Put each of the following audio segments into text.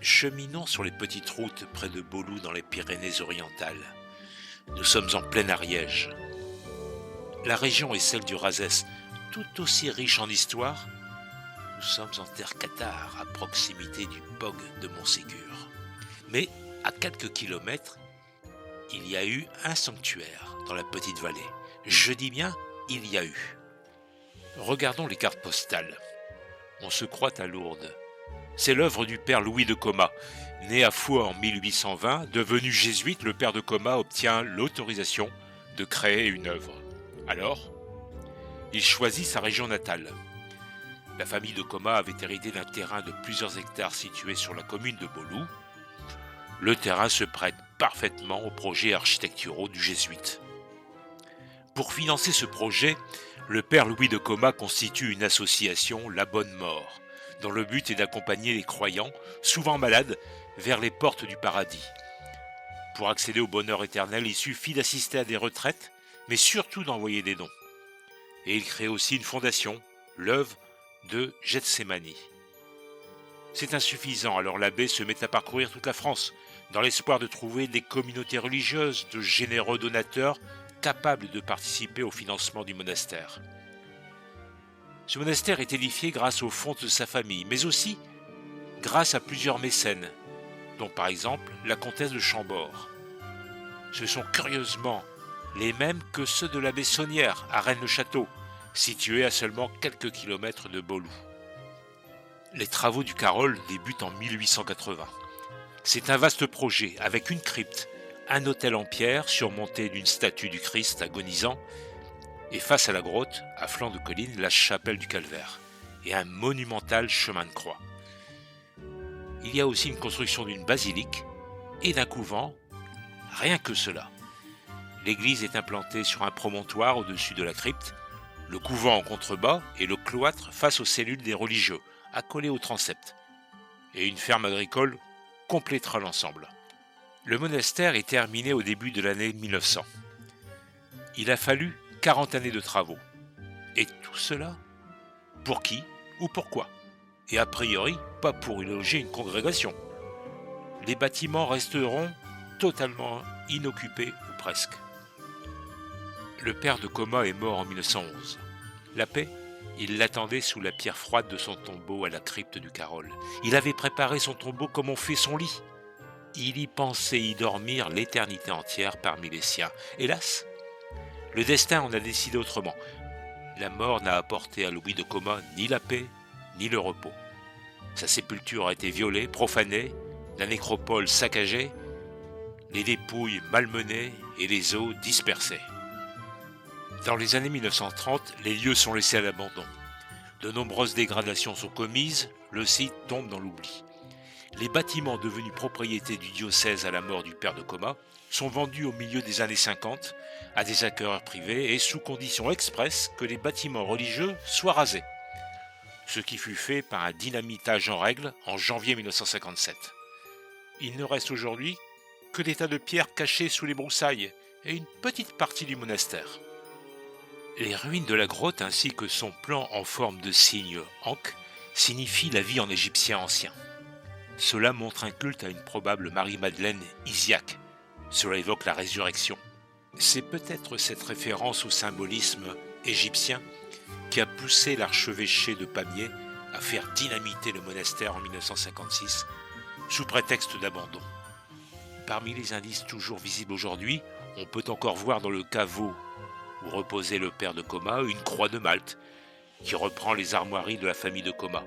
Cheminons sur les petites routes près de Beauloup dans les Pyrénées-Orientales. Nous sommes en plein Ariège. La région est celle du Razès, tout aussi riche en histoire. Nous sommes en terre cathare, à proximité du Pog de Montségur. Mais à quelques kilomètres, il y a eu un sanctuaire dans la petite vallée. Je dis bien, il y a eu. Regardons les cartes postales. On se croit à Lourdes. C'est l'œuvre du père Louis de Coma. Né à Foix en 1820, devenu jésuite, le père de Coma obtient l'autorisation de créer une œuvre. Alors, il choisit sa région natale. La famille de Coma avait hérité d'un terrain de plusieurs hectares situé sur la commune de Beauloup. Le terrain se prête parfaitement aux projets architecturaux du jésuite. Pour financer ce projet, le père Louis de Coma constitue une association, La Bonne Mort, dont le but est d'accompagner les croyants, souvent malades, vers les portes du paradis. Pour accéder au bonheur éternel, il suffit d'assister à des retraites, mais surtout d'envoyer des dons. Et il crée aussi une fondation, l'œuvre de Gethsémani. C'est insuffisant, alors l'abbé se met à parcourir toute la France, dans l'espoir de trouver des communautés religieuses, de généreux donateurs capables de participer au financement du monastère. Ce monastère est édifié grâce aux fonds de sa famille, mais aussi grâce à plusieurs mécènes, dont par exemple la comtesse de Chambord. Ce sont curieusement les mêmes que ceux de l'abbé Saunière à Rennes-le-Château, situé à seulement quelques kilomètres de Beauloup. Les travaux du Carol débutent en 1880. C'est un vaste projet avec une crypte, un autel en pierre surmonté d'une statue du Christ agonisant et face à la grotte, à flanc de colline, la chapelle du Calvaire et un monumental chemin de croix. Il y a aussi une construction d'une basilique et d'un couvent, rien que cela. L'église est implantée sur un promontoire au-dessus de la crypte, le couvent en contrebas et le cloître face aux cellules des religieux, accolés au transept. Et une ferme agricole complétera l'ensemble. Le monastère est terminé au début de l'année 1900. Il a fallu 40 années de travaux. Et tout cela, pour qui ou pourquoi? Et a priori, pas pour y loger une congrégation. Les bâtiments resteront totalement inoccupés ou presque. Le père de Coma est mort en 1911. La paix, il l'attendait sous la pierre froide de son tombeau à la crypte du Carol. Il avait préparé son tombeau comme on fait son lit. Il y pensait y dormir l'éternité entière parmi les siens. Hélas, le destin en a décidé autrement. La mort n'a apporté à Louis de Coma ni la paix, ni le repos. Sa sépulture a été violée, profanée, la nécropole saccagée, les dépouilles malmenées et les os dispersés. Dans les années 1930, les lieux sont laissés à l'abandon. De nombreuses dégradations sont commises, le site tombe dans l'oubli. Les bâtiments devenus propriété du diocèse à la mort du père de Coma sont vendus au milieu des années 50 à des acquéreurs privés et sous condition expresse que les bâtiments religieux soient rasés. Ce qui fut fait par un dynamitage en règle en janvier 1957. Il ne reste aujourd'hui que des tas de pierres cachées sous les broussailles et une petite partie du monastère. Les ruines de la grotte ainsi que son plan en forme de signe ankh signifient la vie en égyptien ancien. Cela montre un culte à une probable Marie-Madeleine Isiaque. Cela évoque la résurrection. C'est peut-être cette référence au symbolisme égyptien qui a poussé l'archevêché de Pamiers à faire dynamiter le monastère en 1956 sous prétexte d'abandon. Parmi les indices toujours visibles aujourd'hui, on peut encore voir dans le caveau où reposait le père de Coma une croix de Malte qui reprend les armoiries de la famille de Coma.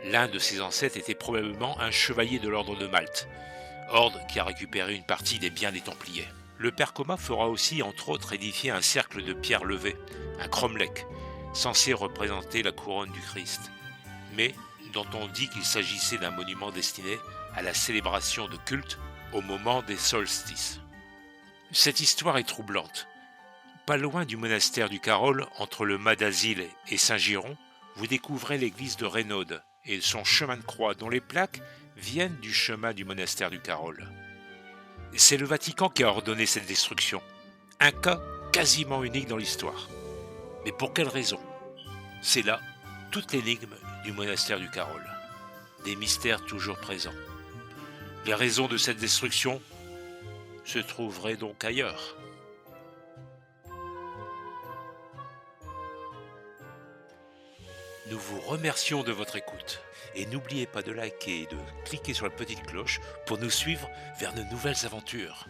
L'un de ses ancêtres était probablement un chevalier de l'ordre de Malte, ordre qui a récupéré une partie des biens des Templiers. Le père Coma fera aussi, entre autres, édifier un cercle de pierre levée, un cromlech, censé représenter la couronne du Christ, mais dont on dit qu'il s'agissait d'un monument destiné à la célébration de culte au moment des solstices. Cette histoire est troublante. Pas loin du monastère du Carol, entre le Mas d'Asile et Saint-Giron, vous découvrez l'église de Raynaud et son chemin de croix dont les plaques viennent du chemin du monastère du Carol. C'est le Vatican qui a ordonné cette destruction, un cas quasiment unique dans l'histoire. Mais pour quelle raison? C'est là toute l'énigme du monastère du Carol. Des mystères toujours présents. Les raisons de cette destruction se trouveraient donc ailleurs. Nous vous remercions de votre écoute et n'oubliez pas de liker et de cliquer sur la petite cloche pour nous suivre vers de nouvelles aventures.